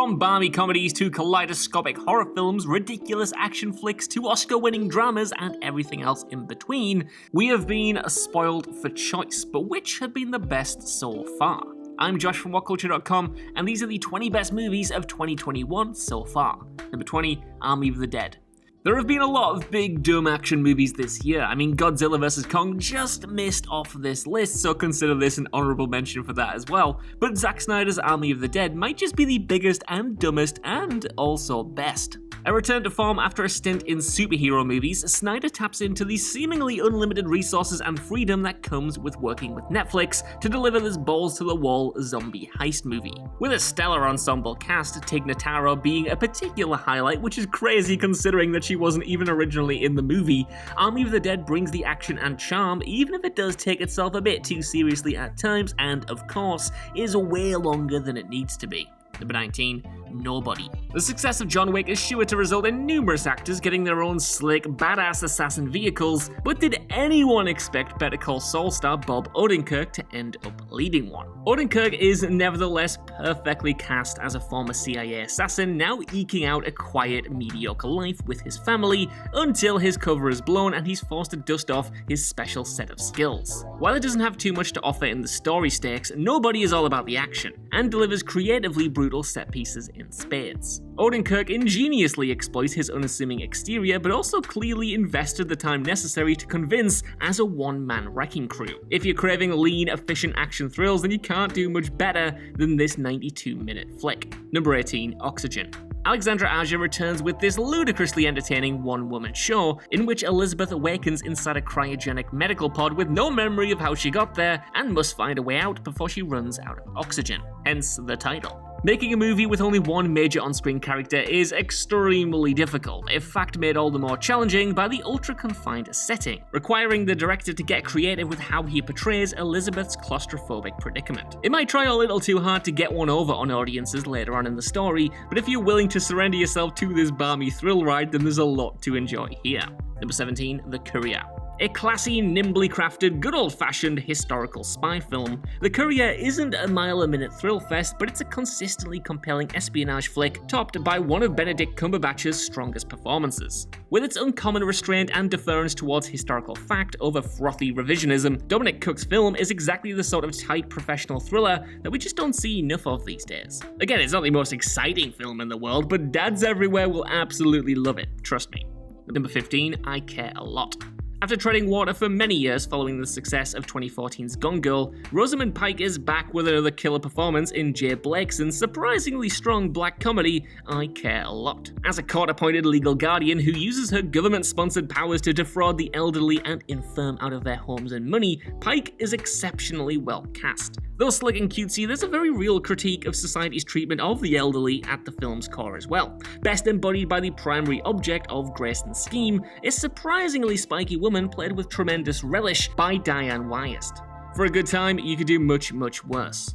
From balmy comedies to kaleidoscopic horror films, ridiculous action flicks to Oscar-winning dramas and everything else in between, we have been spoiled for choice, but which have been the best so far? I'm Josh from WhatCulture.com, and these are the 20 best movies of 2021 so far. Number 20, Army of the Dead. There have been a lot of big, dumb action movies this year. I mean, Godzilla vs. Kong just missed off this list, so consider this an honourable mention for that as well. But Zack Snyder's Army of the Dead might just be the biggest and dumbest and also best. A return to form after a stint in superhero movies, Snyder taps into the seemingly unlimited resources and freedom that comes with working with Netflix to deliver this balls-to-the-wall zombie heist movie. With a stellar ensemble cast, Tig Notaro being a particular highlight, which is crazy considering that she wasn't even originally in the movie, Army of the Dead brings the action and charm, even if it does take itself a bit too seriously at times, and of course, is way longer than it needs to be. Number 19, Nobody. The success of John Wick is sure to result in numerous actors getting their own slick, badass assassin vehicles, but did anyone expect Better Call Saul star Bob Odenkirk to end up leading one? Odenkirk is nevertheless perfectly cast as a former CIA assassin, now eking out a quiet, mediocre life with his family until his cover is blown and he's forced to dust off his special set of skills. While it doesn't have too much to offer in the story stakes, Nobody is all about the action, and delivers creatively brutal set pieces in spades. Odenkirk ingeniously exploits his unassuming exterior, but also clearly invested the time necessary to convince as a one-man wrecking crew. If you're craving lean, efficient action thrills, then you can't do much better than this 92-minute flick. Number 18, Oxygen. Alexandra Aja returns with this ludicrously entertaining one-woman show in which Elizabeth awakens inside a cryogenic medical pod with no memory of how she got there and must find a way out before she runs out of oxygen, hence the title. Making a movie with only one major on-screen character is extremely difficult, in fact made all the more challenging by the ultra-confined setting, requiring the director to get creative with how he portrays Elizabeth's claustrophobic predicament. It might try a little too hard to get one over on audiences later on in the story, but if you're willing to surrender yourself to this balmy thrill ride, then there's a lot to enjoy here. Number 17, The Courier. A classy, nimbly crafted, good old-fashioned historical spy film, The Courier isn't a mile-a-minute thrill fest, but it's a consistently compelling espionage flick topped by one of Benedict Cumberbatch's strongest performances. With its uncommon restraint and deference towards historical fact over frothy revisionism, Dominic Cooke's film is exactly the sort of tight professional thriller that we just don't see enough of these days. Again, it's not the most exciting film in the world, but dads everywhere will absolutely love it, trust me. Number 15, I Care a Lot. After treading water for many years following the success of 2014's Gone Girl, Rosamund Pike is back with another killer performance in Jay Blakeson's surprisingly strong black comedy, I Care a Lot. As a court-appointed legal guardian who uses her government-sponsored powers to defraud the elderly and infirm out of their homes and money, Pike is exceptionally well cast. Though slick and cutesy, there's a very real critique of society's treatment of the elderly at the film's core as well. Best embodied by the primary object of Grayson's scheme, a surprisingly spiky woman played with tremendous relish by Diane Wyest. For a good time, you could do much, much worse.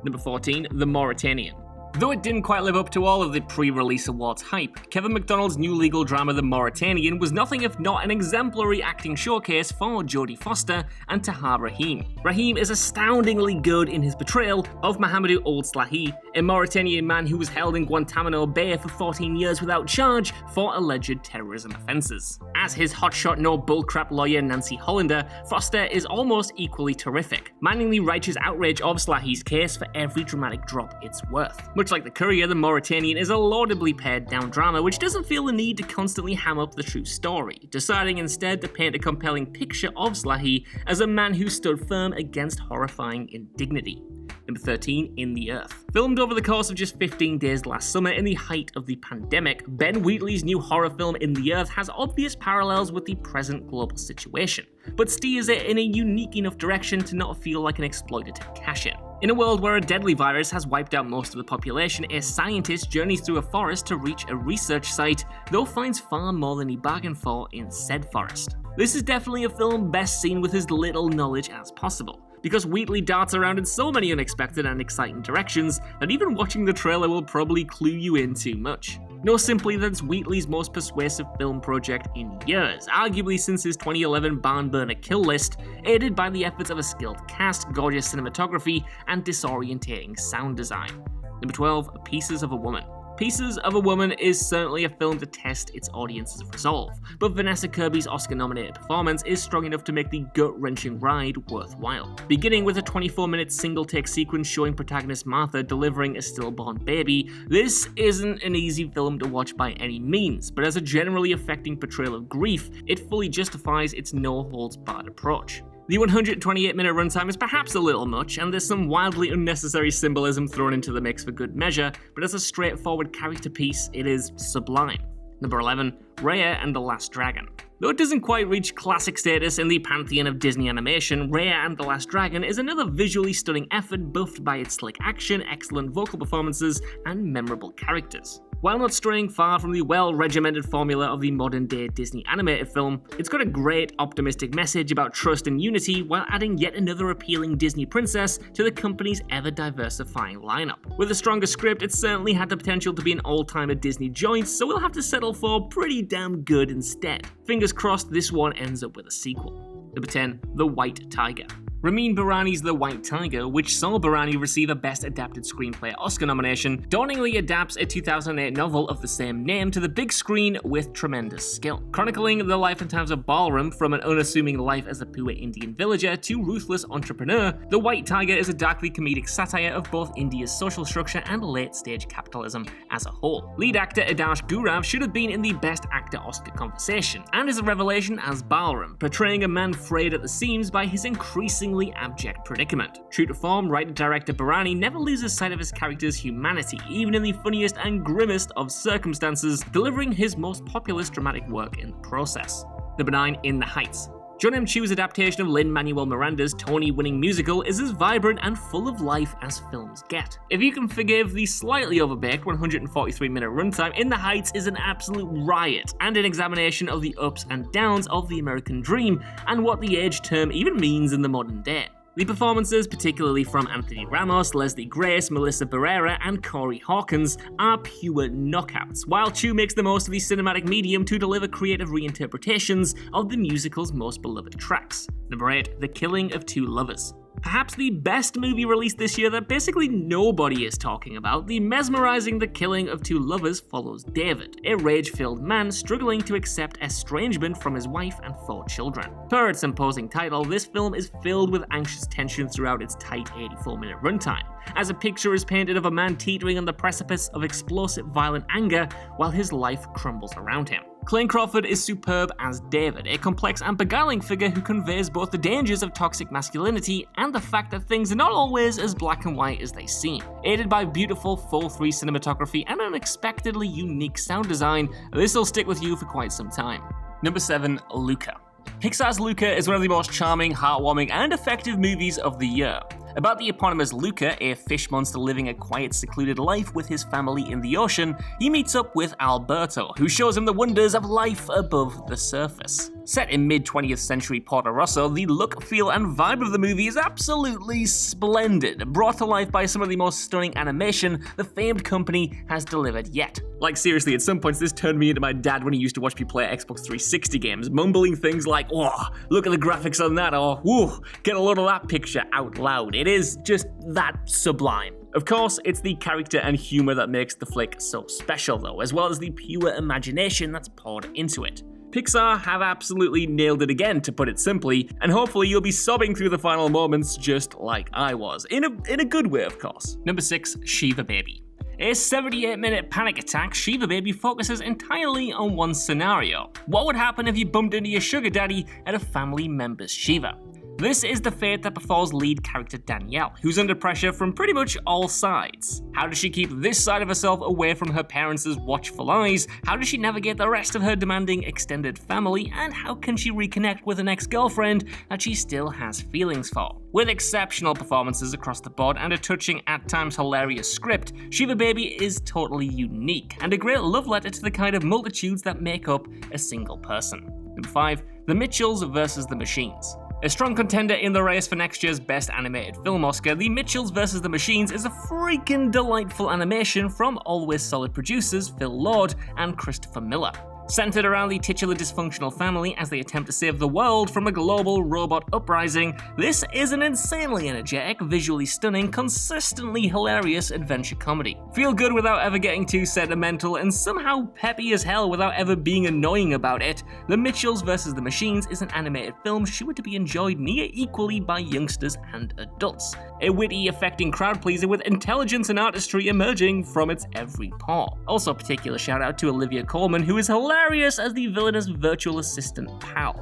Number 14, The Mauritanian. Though it didn't quite live up to all of the pre-release awards hype, Kevin McDonald's new legal drama The Mauritanian was nothing if not an exemplary acting showcase for Jodie Foster and Tahar Rahim. Rahim is astoundingly good in his portrayal of Mahamadou Ould Slahi, a Mauritanian man who was held in Guantanamo Bay for 14 years without charge for alleged terrorism offences. As his hotshot no bullcrap lawyer Nancy Hollander, Foster is almost equally terrific, manning the righteous outrage of Slahi's case for every dramatic drop it's worth. Much like The Courier, The Mauritanian is a laudably pared-down drama which doesn't feel the need to constantly ham up the true story, deciding instead to paint a compelling picture of Slahi as a man who stood firm against horrifying indignity. Number 13, In the Earth. Filmed over the course of just 15 days last summer in the height of the pandemic, Ben Wheatley's new horror film In the Earth has obvious parallels with the present global situation, but steers it in a unique enough direction to not feel like an exploitative cash-in. In a world where a deadly virus has wiped out most of the population, a scientist journeys through a forest to reach a research site, though finds far more than he bargained for in said forest. This is definitely a film best seen with as little knowledge as possible, because Wheatley darts around in so many unexpected and exciting directions that even watching the trailer will probably clue you in too much. No, simply that it's Wheatley's most persuasive film project in years, arguably since his 2011 barn burner Kill List, aided by the efforts of a skilled cast, gorgeous cinematography, and disorientating sound design. Number 12, Pieces of a Woman. Pieces of a Woman is certainly a film to test its audience's resolve, but Vanessa Kirby's Oscar-nominated performance is strong enough to make the gut-wrenching ride worthwhile. Beginning with a 24-minute single-take sequence showing protagonist Martha delivering a stillborn baby, this isn't an easy film to watch by any means, but as a generally affecting portrayal of grief, it fully justifies its no-holds-barred approach. The 128-minute runtime is perhaps a little much, and there's some wildly unnecessary symbolism thrown into the mix for good measure, but as a straightforward character piece, it is sublime. Number 11, Raya and the Last Dragon. Though it doesn't quite reach classic status in the pantheon of Disney animation, Raya and the Last Dragon is another visually stunning effort buffed by its slick action, excellent vocal performances, and memorable characters. While not straying far from the well-regimented formula of the modern-day Disney animated film, it's got a great, optimistic message about trust and unity while adding yet another appealing Disney princess to the company's ever-diversifying lineup. With a stronger script, it certainly had the potential to be an all-timer Disney joint, so we'll have to settle for pretty damn good instead. Fingers crossed this one ends up with a sequel. Number 10, The White Tiger. Ramin Bahrani's The White Tiger, which saw Bahrani receive a Best Adapted Screenplay Oscar nomination, dawningly adapts a 2008 novel of the same name to the big screen with tremendous skill. Chronicling the life and times of Balram, from an unassuming life as a poor Indian villager to ruthless entrepreneur, The White Tiger is a darkly comedic satire of both India's social structure and late-stage capitalism as a whole. Lead actor Adarsh Gourav should have been in the Best Actor Oscar conversation, and is a revelation as Balram, portraying a man frayed at the seams by his increasingly abject predicament. True to form, writer-director Bahrani never loses sight of his character's humanity, even in the funniest and grimmest of circumstances, delivering his most populous dramatic work in the process. Number 9, In the Heights. John M. Chu's adaptation of Lin-Manuel Miranda's Tony-winning musical is as vibrant and full of life as films get. If you can forgive the slightly overbaked 143-minute runtime, In the Heights is an absolute riot and an examination of the ups and downs of the American dream and what the age term even means in the modern day. The performances, particularly from Anthony Ramos, Leslie Grace, Melissa Barrera, and Corey Hawkins, are pure knockouts, while Chu makes the most of the cinematic medium to deliver creative reinterpretations of the musical's most beloved tracks. Number 8, The Killing of Two Lovers. Perhaps the best movie released this year that basically nobody is talking about, the mesmerizing The Killing of Two Lovers follows David, a rage-filled man struggling to accept estrangement from his wife and 4 children. Per its imposing title, this film is filled with anxious tension throughout its tight 84-minute runtime, as a picture is painted of a man teetering on the precipice of explosive violent anger while his life crumbles around him. Clayne Crawford is superb as David, a complex and beguiling figure who conveys both the dangers of toxic masculinity and the fact that things are not always as black and white as they seem. Aided by beautiful full 3 cinematography and unexpectedly unique sound design, this will stick with you for quite some time. Number 7, Luca. Pixar's Luca is one of the most charming, heartwarming, and effective movies of the year. About the eponymous Luca, a fish monster living a quiet, secluded life with his family in the ocean, he meets up with Alberto, who shows him the wonders of life above the surface. Set in mid-20th century Porto Rosso, the look, feel, and vibe of the movie is absolutely splendid, brought to life by some of the most stunning animation the famed company has delivered yet. Like seriously, at some points this turned me into my dad when he used to watch me play Xbox 360 games, mumbling things like, "Oh, look at the graphics on that," or "Whoa, get a load of that picture" out loud. It is just that sublime. Of course, it's the character and humor that makes the flick so special though, as well as the pure imagination that's poured into it. Pixar have absolutely nailed it again, to put it simply, and hopefully you'll be sobbing through the final moments just like I was. In a good way, of course. Number 6, Shiva Baby. A 78-minute panic attack, Shiva Baby focuses entirely on one scenario. What would happen if you bumped into your sugar daddy at a family member's Shiva? This is the fate that befalls lead character Danielle, who's under pressure from pretty much all sides. How does she keep this side of herself away from her parents' watchful eyes? How does she navigate the rest of her demanding extended family? And how can she reconnect with an ex-girlfriend that she still has feelings for? With exceptional performances across the board and a touching, at times hilarious script, Shiva Baby is totally unique, and a great love letter to the kind of multitudes that make up a single person. Number 5, The Mitchells vs. the Machines. A strong contender in the race for next year's Best Animated Film Oscar, The Mitchells vs. the Machines is a freaking delightful animation from always solid producers Phil Lord and Christopher Miller. Centered around the titular dysfunctional family as they attempt to save the world from a global robot uprising, this is an insanely energetic, visually stunning, consistently hilarious adventure comedy. Feel good without ever getting too sentimental, and somehow peppy as hell without ever being annoying about it, The Mitchells vs. the Machines is an animated film sure to be enjoyed near equally by youngsters and adults. A witty, affecting crowd pleaser with intelligence and artistry emerging from its every pore. Also, a particular shout out to Olivia Colman, who is hilarious as the villainous virtual assistant pal.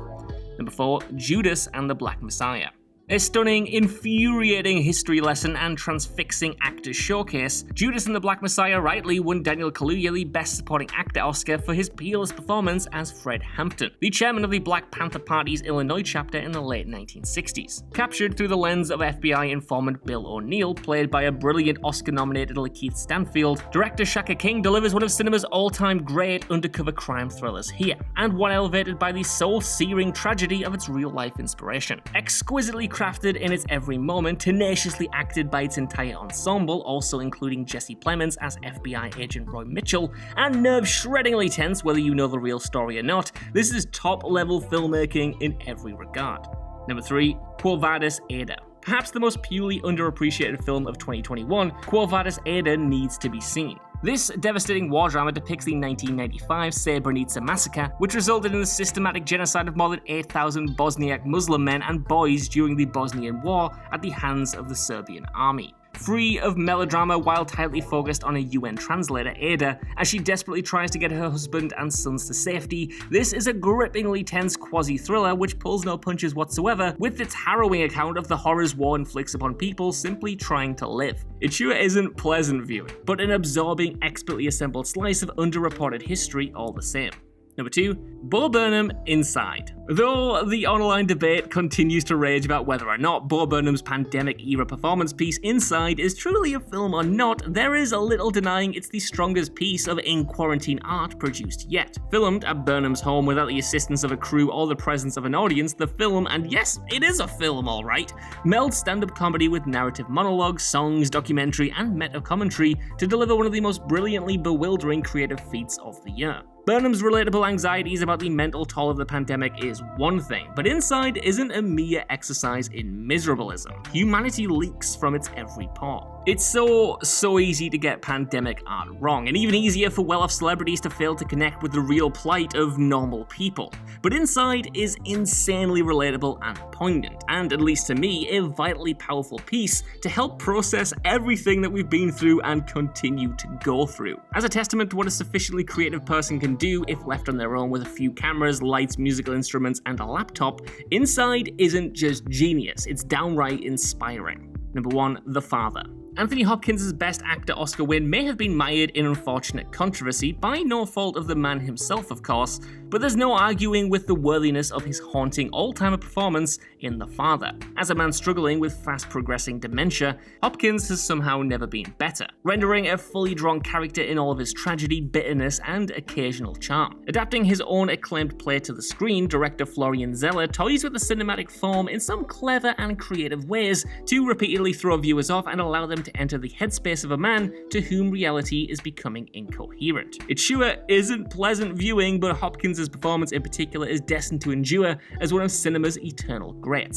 Number 4, Judas and the Black Messiah. A stunning, infuriating history lesson and transfixing actor showcase, Judas and the Black Messiah rightly won Daniel Kaluuya the Best Supporting Actor Oscar for his peerless performance as Fred Hampton, the chairman of the Black Panther Party's Illinois chapter in the late 1960s. Captured through the lens of FBI informant Bill O'Neill, played by a brilliant Oscar-nominated Lakeith Stanfield, director Shaka King delivers one of cinema's all-time great undercover crime thrillers here, and one elevated by the soul-searing tragedy of its real-life inspiration. Exquisitely crafted in its every moment, tenaciously acted by its entire ensemble, also including Jesse Plemons as FBI agent Roy Mitchell, and nerve-shreddingly tense whether you know the real story or not, this is top-level filmmaking in every regard. Number 3, Quo Vadis Ada. Perhaps the most purely underappreciated film of 2021, Quo Vadis Ada needs to be seen. This devastating war drama depicts the 1995 Srebrenica massacre, which resulted in the systematic genocide of more than 8,000 Bosniak Muslim men and boys during the Bosnian War at the hands of the Serbian army. Free of melodrama while tightly focused on a UN translator, Ada, as she desperately tries to get her husband and sons to safety, this is a grippingly tense quasi-thriller which pulls no punches whatsoever, with its harrowing account of the horrors war inflicts upon people simply trying to live. It sure isn't pleasant viewing, but an absorbing, expertly assembled slice of underreported history all the same. Number 2, Bo Burnham Inside. Though the online debate continues to rage about whether or not Bo Burnham's pandemic-era performance piece Inside is truly a film or not, there is a little denying it's the strongest piece of in-quarantine art produced yet. Filmed at Burnham's home without the assistance of a crew or the presence of an audience, the film, and yes, it is a film alright, melds stand-up comedy with narrative monologues, songs, documentary, and meta-commentary to deliver one of the most brilliantly bewildering creative feats of the year. Burnham's relatable anxieties about the mental toll of the pandemic is one thing, but Inside isn't a mere exercise in miserableism. Humanity leaks from its every pore. It's so easy to get pandemic art wrong, and even easier for well-off celebrities to fail to connect with the real plight of normal people. But Inside is insanely relatable and poignant, and at least to me, a vitally powerful piece to help process everything that we've been through and continue to go through. As a testament to what a sufficiently creative person can do if left on their own with a few cameras, lights, musical instruments, and a laptop, Inside isn't just genius, it's downright inspiring. Number 1, The Father. Anthony Hopkins' Best Actor Oscar win may have been mired in unfortunate controversy by no fault of the man himself, of course, but there's no arguing with the worthiness of his haunting all-timer performance in The Father. As a man struggling with fast-progressing dementia, Hopkins has somehow never been better, rendering a fully drawn character in all of his tragedy, bitterness, and occasional charm. Adapting his own acclaimed play to the screen, director Florian Zeller toys with the cinematic form in some clever and creative ways to repeatedly throw viewers off and allow them to enter the headspace of a man to whom reality is becoming incoherent. It sure isn't pleasant viewing, but Hopkins' performance in particular is destined to endure as one of cinema's eternal greats.